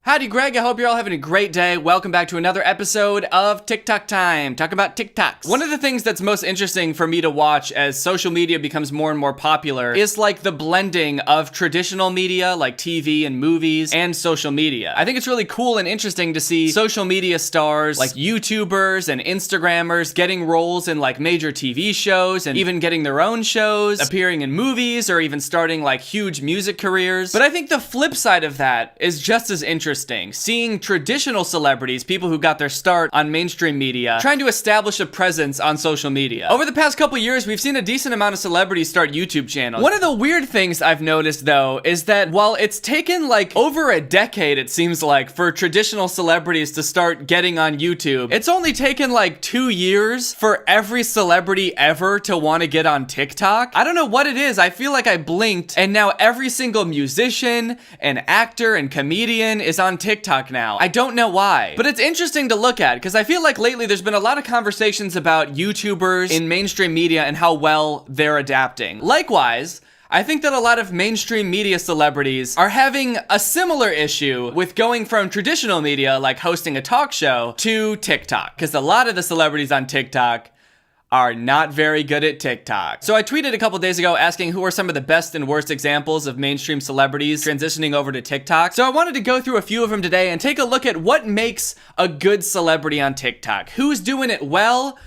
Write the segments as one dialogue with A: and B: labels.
A: Howdy, Greg. I hope you're all having a great day. Welcome back to another episode of TikTok Time. Talk about TikToks. One of the things that's most interesting for me to watch as social media becomes more and more popular is like the blending of traditional media like TV and movies and social media. I think it's really cool and interesting to see social media stars like YouTubers and Instagrammers getting roles in like major TV shows and even getting their own shows, appearing in movies, or even starting like huge music careers. But I think the flip side of that is just as interesting. Seeing traditional celebrities, people who got their start on mainstream media, trying to establish a presence on social media. Over the past couple years, we've seen a decent amount of celebrities start YouTube channels. One of the weird things I've noticed, though, is that while it's taken like over a decade, it seems like, for traditional celebrities to start getting on YouTube, it's only taken like 2 years for every celebrity ever to want to get on TikTok. I don't know what it is. I feel like I blinked and now every single musician and actor and comedian is on TikTok now. I don't know why, but it's interesting to look at because I feel like lately there's been a lot of conversations about YouTubers in mainstream media and how well they're adapting. Likewise, I think that a lot of mainstream media celebrities are having a similar issue with going from traditional media, like hosting a talk show, to TikTok, because a lot of the celebrities on TikTok are not very good at TikTok. So I tweeted a couple days ago asking who are some of the best and worst examples of mainstream celebrities transitioning over to TikTok. So I wanted to go through a few of them today and take a look at what makes a good celebrity on TikTok. Who's doing it well?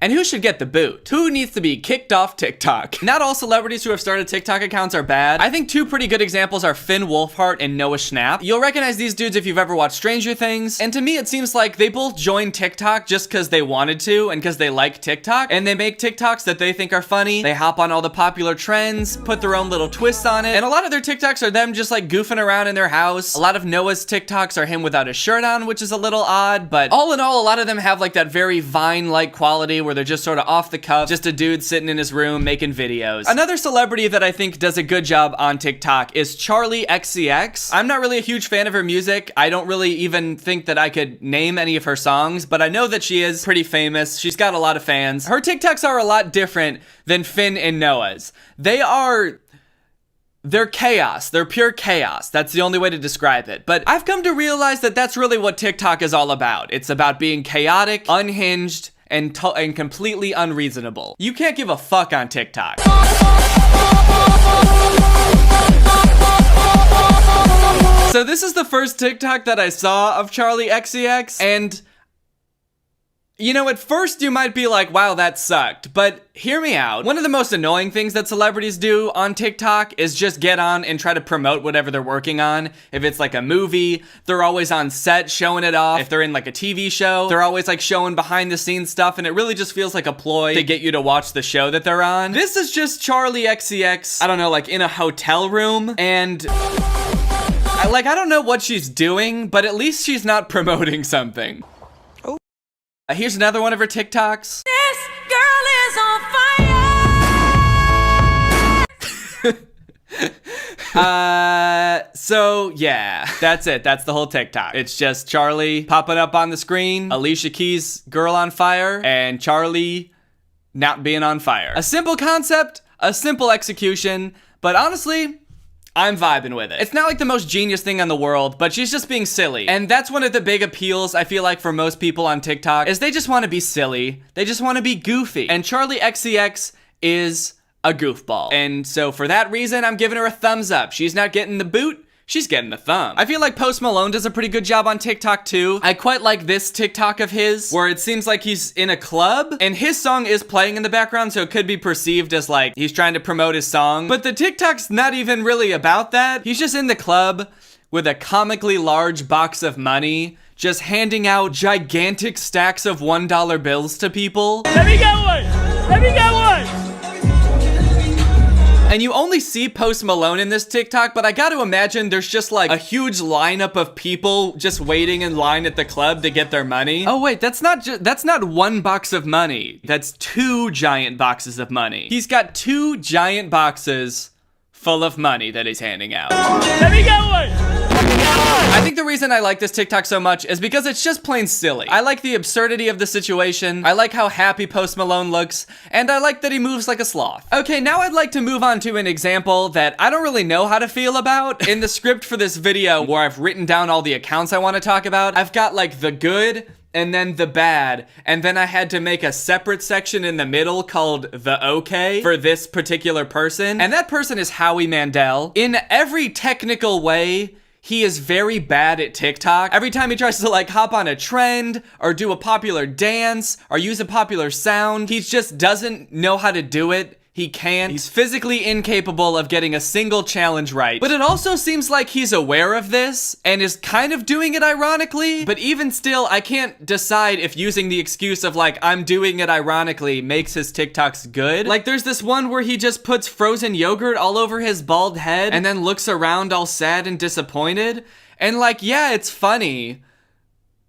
A: And who should get the boot? Who needs to be kicked off TikTok? Not all celebrities who have started TikTok accounts are bad. I think two pretty good examples are Finn Wolfhard and Noah Schnapp. You'll recognize these dudes if you've ever watched Stranger Things. And to me, it seems like they both joined TikTok just because they wanted to and because they like TikTok. And they make TikToks that they think are funny. They hop on all the popular trends, put their own little twists on it. And a lot of their TikToks are them just like goofing around in their house. A lot of Noah's TikToks are him without a shirt on, which is a little odd. But all in all, a lot of them have like that very Vine-like quality where they're just sort of off the cuff, just a dude sitting in his room making videos. Another celebrity that I think does a good job on TikTok is Charli XCX. I'm not really a huge fan of her music. I don't really even think that I could name any of her songs, but I know that she is pretty famous. She's got a lot of fans. Her TikToks are a lot different than Finn and Noah's. They're chaos. They're pure chaos. That's the only way to describe it. But I've come to realize that that's really what TikTok is all about. It's about being chaotic, unhinged, and completely unreasonable. You can't give a fuck on TikTok. So this is the first TikTok that I saw of Charli XCX, and you know, at first you might be like, wow, that sucked, but hear me out. One of the most annoying things that celebrities do on TikTok is just get on and try to promote whatever they're working on. If it's like a movie, they're always on set showing it off. If they're in like a TV show, they're always like showing behind the scenes stuff, and it really just feels like a ploy to get you to watch the show that they're on. This is just Charli XCX, I don't know, like in a hotel room, and I don't know what she's doing, but at least she's not promoting something. Here's another one of her TikToks. This girl is on fire. So yeah, that's it. That's the whole TikTok. It's just Charli popping up on the screen, Alicia Keys' Girl on Fire, and Charli not being on fire. A simple concept, a simple execution, but honestly, I'm vibing with it. It's not like the most genius thing in the world, but she's just being silly. And that's one of the big appeals, I feel like, for most people on TikTok, is they just want to be silly. They just want to be goofy. And Charli XCX is a goofball. And so for that reason, I'm giving her a thumbs up. She's not getting the boot. She's getting a thumb. I feel like Post Malone does a pretty good job on TikTok too. I quite like this TikTok of his where it seems like he's in a club and his song is playing in the background, so it could be perceived as like he's trying to promote his song. But the TikTok's not even really about that. He's just in the club with a comically large box of money, just handing out gigantic stacks of $1 bills to people.
B: Let me get one! Let me get one!
A: And you only see Post Malone in this TikTok, but I gotta imagine there's just like a huge lineup of people just waiting in line at the club to get their money. Oh wait, that's not one box of money. That's 2 giant boxes of money. He's got 2 giant boxes full of money that he's handing out.
B: Let me get one!
A: I think the reason I like this TikTok so much is because it's just plain silly. I like the absurdity of the situation, I like how happy Post Malone looks, and I like that he moves like a sloth. Okay, now I'd like to move on to an example that I don't really know how to feel about. In the script for this video, where I've written down all the accounts I want to talk about, I've got like the good, and then the bad, and then I had to make a separate section in the middle called the okay for this particular person, and that person is Howie Mandel. In every technical way, he is very bad at TikTok. Every time he tries to like hop on a trend, or do a popular dance, or use a popular sound, he just doesn't know how to do it. He can't. He's physically incapable of getting a single challenge right. But it also seems like he's aware of this and is kind of doing it ironically. But even still, I can't decide if using the excuse of like, I'm doing it ironically makes his TikToks good. Like there's this one where he just puts frozen yogurt all over his bald head and then looks around all sad and disappointed. And like, yeah, it's funny.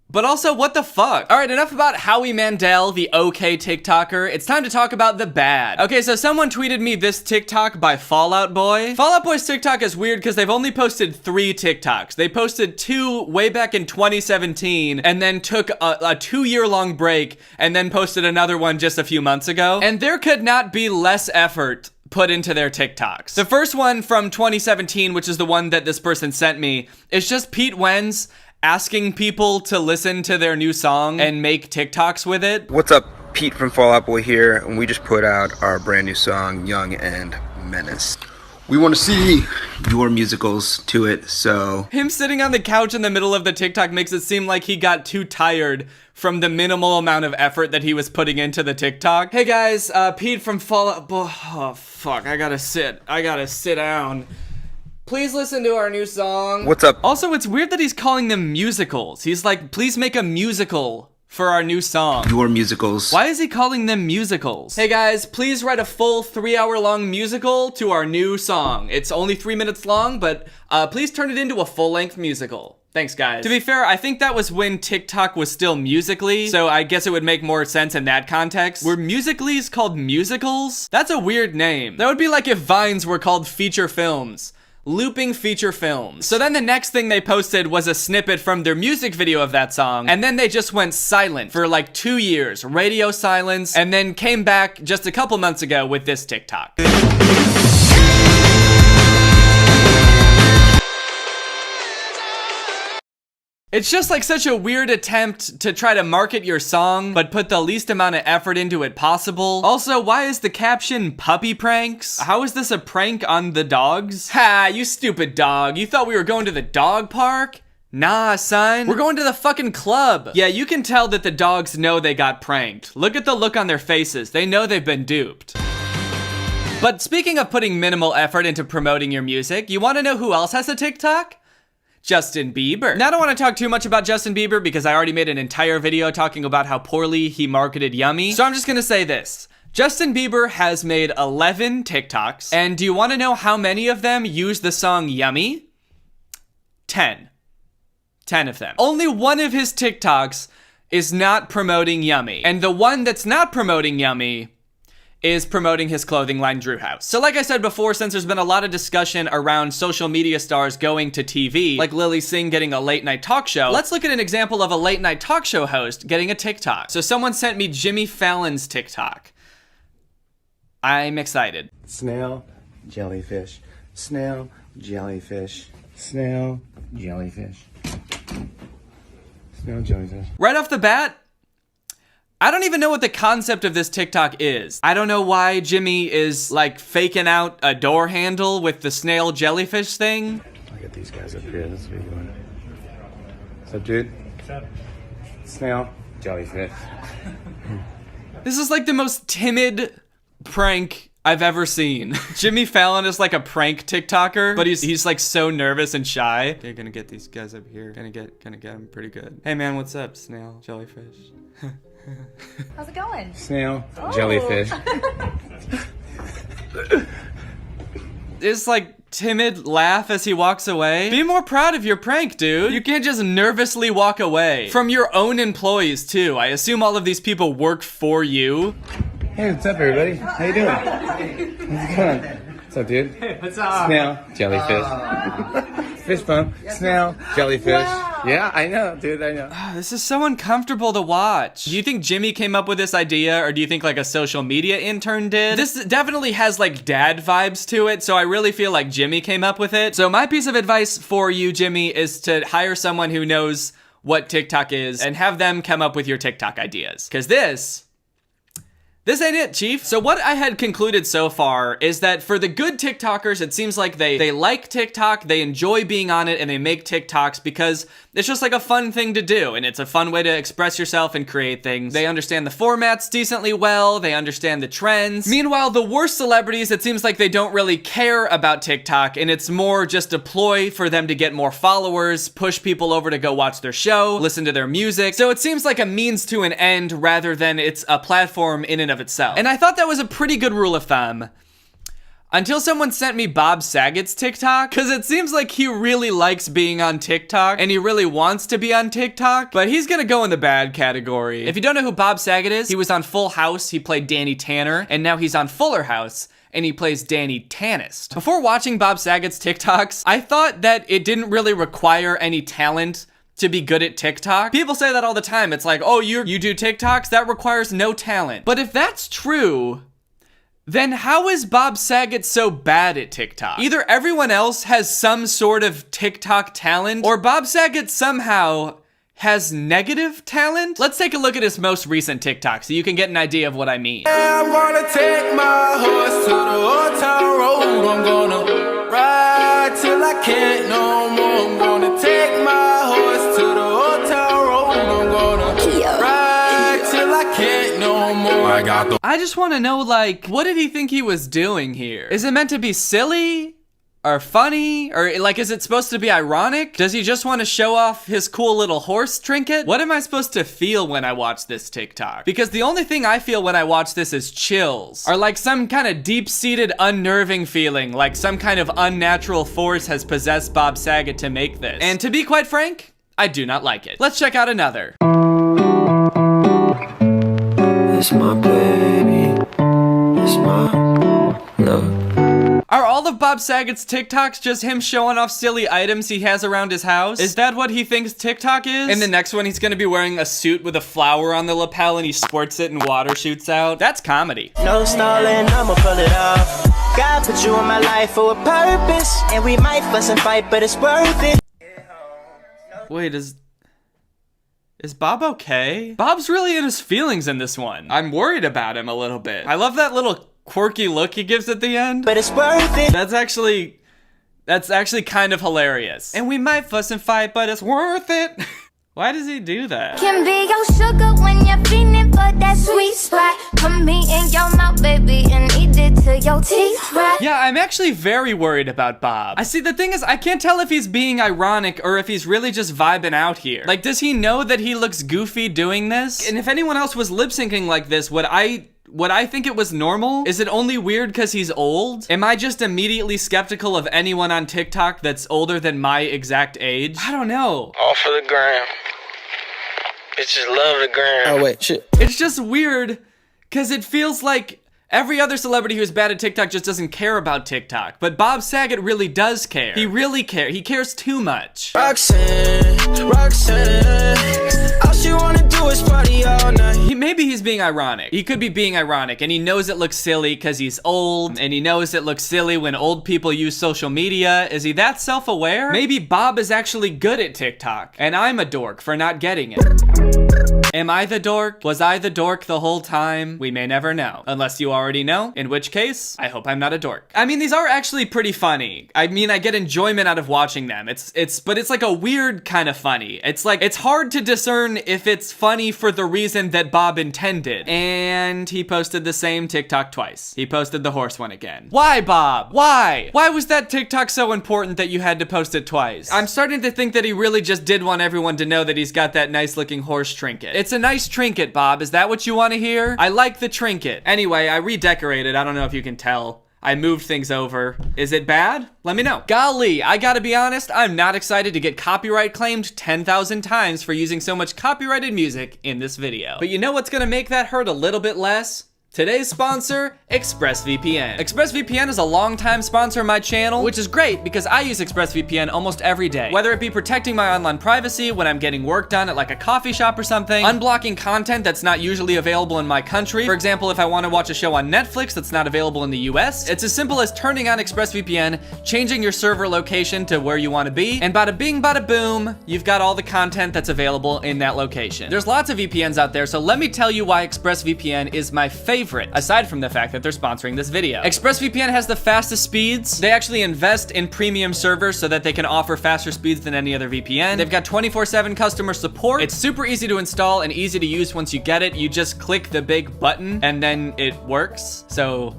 A: But also, what the fuck? All right, enough about Howie Mandel, the okay TikToker. It's time to talk about the bad. Okay, so someone tweeted me this TikTok by Fall Out Boy. Fall Out Boy's TikTok is weird because they've only posted 3 TikToks. They posted 2 way back in 2017 and then took a 2-year-long break and then posted another one just a few months ago. And there could not be less effort put into their TikToks. The first one from 2017, which is the one that this person sent me, is just Pete Wentz asking people to listen to their new song and make TikToks with it.
C: What's up, Pete from Fall Out Boy here, and we just put out our brand new song, Young and Menace. We want to see your musicals to it, so...
A: Him sitting on the couch in the middle of the TikTok makes it seem like he got too tired from the minimal amount of effort that he was putting into the TikTok. Hey guys, Pete from Fall Out Boy... Oh, fuck, I gotta sit down. Please listen to our new song.
C: What's up?
A: Also, it's weird that he's calling them musicals. He's like, please make a musical for our new song.
C: Your musicals.
A: Why is he calling them musicals? Hey guys, please write a full 3-hour-long musical to our new song. It's only 3 minutes long, but please turn it into a full-length musical. Thanks, guys. To be fair, I think that was when TikTok was still Musical.ly, so I guess it would make more sense in that context. Were Musical.lys called musicals? That's a weird name. That would be like if Vines were called feature films. Looping feature films. So then the next thing they posted was a snippet from their music video of that song, and then they just went silent for like 2 years, radio silence, and then came back just a couple months ago with this TikTok. It's just like such a weird attempt to try to market your song, but put the least amount of effort into it possible. Also, why is the caption puppy pranks? How is this a prank on the dogs? Ha, you stupid dog. You thought we were going to the dog park? Nah, son. We're going to the fucking club. Yeah, you can tell that the dogs know they got pranked. Look at the look on their faces. They know they've been duped. But speaking of putting minimal effort into promoting your music, you wanna know who else has a TikTok? Justin Bieber. Now I don't want to talk too much about Justin Bieber because I already made an entire video talking about how poorly he marketed Yummy. So I'm just gonna say this. Justin Bieber has made 11 TikToks, and do you want to know how many of them use the song Yummy? 10. 10 of them. Only one of his TikToks is not promoting Yummy, and the one that's not promoting Yummy is promoting his clothing line, Drew House. So like I said before, since there's been a lot of discussion around social media stars going to TV, like Lily Singh getting a late night talk show, let's look at an example of a late night talk show host getting a TikTok. So someone sent me Jimmy Fallon's TikTok. I'm excited.
D: Snail, jellyfish. Snail, jellyfish. Snail, jellyfish. Snail, jellyfish.
A: Right off the bat, I don't even know what the concept of this TikTok is. I don't know why Jimmy is like faking out a door handle with the snail jellyfish thing.
D: I'll get these guys up here. This is what you're doing. What's up, dude? What's up? Snail, jellyfish.
A: This is like the most timid prank I've ever seen. Jimmy Fallon is like a prank TikToker, but he's like so nervous and shy. Okay, gonna get these guys up here. Gonna get them pretty good. Hey man, what's up, snail jellyfish?
E: How's it going?
D: Snail, jellyfish.
A: This like timid laugh as he walks away. Be more proud of your prank, dude. You can't just nervously walk away. From your own employees too. I assume all of these people work for you.
D: Hey, what's up, everybody? How you doing? How's it going? What's up, dude?
B: Hey, what's up?
D: Snail, jellyfish. fish bone, snail, jellyfish. Yeah, I know, dude, I know.
A: This is so uncomfortable to watch. Do you think Jimmy came up with this idea, or do you think like a social media intern did? This definitely has like dad vibes to it, so I really feel like Jimmy came up with it. So my piece of advice for you, Jimmy, is to hire someone who knows what TikTok is and have them come up with your TikTok ideas. Because this ain't it, Chief. So what I had concluded so far is that for the good TikTokers, it seems like they like TikTok, they enjoy being on it, and they make TikToks because it's just like a fun thing to do, and it's a fun way to express yourself and create things. They understand the formats decently well, they understand the trends. Meanwhile, the worst celebrities, it seems like they don't really care about TikTok, and it's more just a ploy for them to get more followers, push people over to go watch their show, listen to their music. So it seems like a means to an end rather than it's a platform in and of itself. And I thought that was a pretty good rule of thumb. Until someone sent me Bob Saget's TikTok, because it seems like he really likes being on TikTok, and he really wants to be on TikTok, but he's gonna go in the bad category. If you don't know who Bob Saget is, he was on Full House, he played Danny Tanner, and now he's on Fuller House, and he plays Danny Tanist. Before watching Bob Saget's TikToks, I thought that it didn't really require any talent to be good at TikTok. People say that all the time. It's like, oh, you do TikToks? That requires no talent. But if that's true, then how is Bob Saget so bad at TikTok? Either everyone else has some sort of TikTok talent, or Bob Saget somehow has negative talent? Let's take a look at his most recent TikTok so you can get an idea of what I mean.
F: I'm gonna take my horse to the old town road. I'm gonna ride till I can't no more. I'm gonna take my horse to the old town road. I'm gonna ride till I can't no more.
A: I just want to know, like, what did he think he was doing here? Is it meant to be silly? Or funny? Or like, is it supposed to be ironic? Does he just want to show off his cool little horse trinket? What am I supposed to feel when I watch this TikTok? Because the only thing I feel when I watch this is chills. Or like some kind of deep-seated unnerving feeling, like some kind of unnatural force has possessed Bob Saget to make this. And to be quite frank, I do not like it. Let's check out another.
F: It's my baby. It's my love.
A: Are all of Bob Saget's TikToks just him showing off silly items he has around his house? Is that what he thinks TikTok is? In the next one, he's gonna be wearing a suit with a flower on the lapel and he squirts it and water shoots out. That's comedy.
G: No stalling, I'ma pull it off. God put you in my life for a purpose, and we might fuss and fight, but it's worth it.
A: Wait, is Bob okay? Bob's really in his feelings in this one. I'm worried about him a little bit. I love that little quirky look he gives at the end.
G: But it's worth it.
A: That's actually kind of hilarious. And we might fuss and fight, but it's worth it. Why does he do that?
H: Can be your sugar when you're feeling for that sweet spot. Put me in your mouth, baby, and eat it till your teeth right.
A: Yeah, I'm actually very worried about Bob. I see, the thing is, I can't tell if he's being ironic or if he's really just vibing out here. Like, does he know that he looks goofy doing this? And if anyone else was lip syncing like this, would I think it was normal? Is it only weird because he's old? Am I just immediately skeptical of anyone on TikTok that's older than my exact age? I don't know.
F: All for the gram. Bitches love the gram.
G: Oh, wait, shit.
A: It's just weird because it feels like every other celebrity who's bad at TikTok just doesn't care about TikTok. But Bob Saget really does care. He really cares. He cares too much.
F: Roxanne, all she wanna do is party all night.
A: Maybe he's being ironic. He could be being ironic, and he knows it looks silly because he's old, and he knows it looks silly when old people use social media. Is he that self-aware? Maybe Bob is actually good at TikTok, and I'm a dork for not getting it. Am I the dork? Was I the dork the whole time? We may never know. Unless you already know, in which case, I hope I'm not a dork. I mean, these are actually pretty funny. I mean, I get enjoyment out of watching them. But it's like a weird kind of funny. It's like, it's hard to discern if it's funny for the reason that Bob intended. And he posted the same TikTok twice. He posted the horse one again. Why, Bob? Why? Why was that TikTok so important that you had to post it twice? I'm starting to think that he really just did want everyone to know that he's got that nice looking horse trinket. It's a nice trinket, Bob. Is that what you want to hear? I like the trinket. Anyway, I redecorated. I don't know if you can tell. I moved things over. Is it bad? Let me know. Golly, I gotta be honest, I'm not excited to get copyright claimed 10,000 times for using so much copyrighted music in this video. But you know what's gonna make that hurt a little bit less? Today's sponsor, ExpressVPN. ExpressVPN is a longtime sponsor of my channel, which is great because I use ExpressVPN almost every day. Whether it be protecting my online privacy when I'm getting work done at like a coffee shop or something, unblocking content that's not usually available in my country. For example, if I want to watch a show on Netflix that's not available in the US, it's as simple as turning on ExpressVPN, changing your server location to where you want to be, and bada bing, bada boom, you've got all the content that's available in that location. There's lots of VPNs out there, so let me tell you why ExpressVPN is my favorite, aside from the fact that they're sponsoring this video. ExpressVPN has the fastest speeds. They actually invest in premium servers so that they can offer faster speeds than any other VPN. They've got 24/7 customer support. It's super easy to install and easy to use once you get it. You just click the big button and then it works. So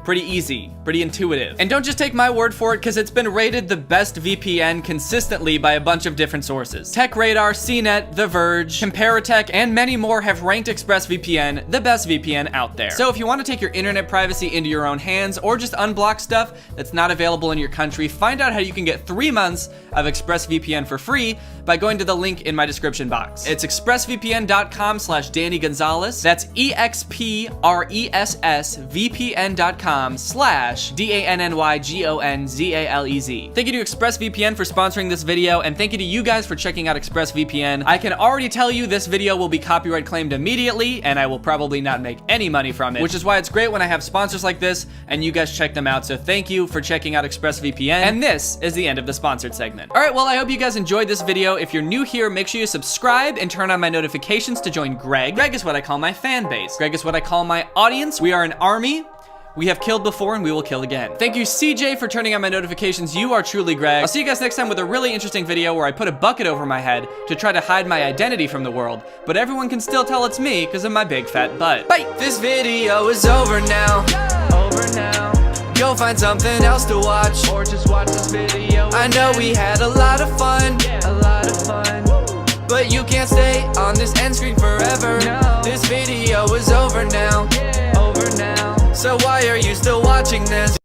A: pretty easy, pretty intuitive. And don't just take my word for it, because it's been rated the best VPN consistently by a bunch of different sources. TechRadar, CNET, The Verge, Comparitech, and many more have ranked ExpressVPN the best VPN out there. So if you want to take your internet privacy into your own hands, or just unblock stuff that's not available in your country, find out how you can get 3 months of ExpressVPN for free by going to the link in my description box. It's expressvpn.com/Danny Gonzalez. That's expressvpn.com/DANNYGONZALEZ. Thank you to ExpressVPN for sponsoring this video, and thank you to you guys for checking out ExpressVPN. I can already tell you this video will be copyright claimed immediately, and I will probably not make any money from it, which is why it's great when I have sponsors like this and you guys check them out. So thank you for checking out ExpressVPN. And this is the end of the sponsored segment. All right, well, I hope you guys enjoyed this video. If you're new here, make sure you subscribe and turn on my notifications to join Greg. Greg is what I call my fan base. Greg is what I call my audience. We are an army. We have killed before and we will kill again. Thank you, CJ, for turning on my notifications. You are truly Greg. I'll see you guys next time with a really interesting video where I put a bucket over my head to try to hide my identity from the world, but everyone can still tell it's me because of my big fat butt. Bye!
F: This video is over now. Go find something else to watch, or just watch this video. I know we had a lot of fun, but you can't stay on this end screen forever. This video is over now. So why are you still watching this?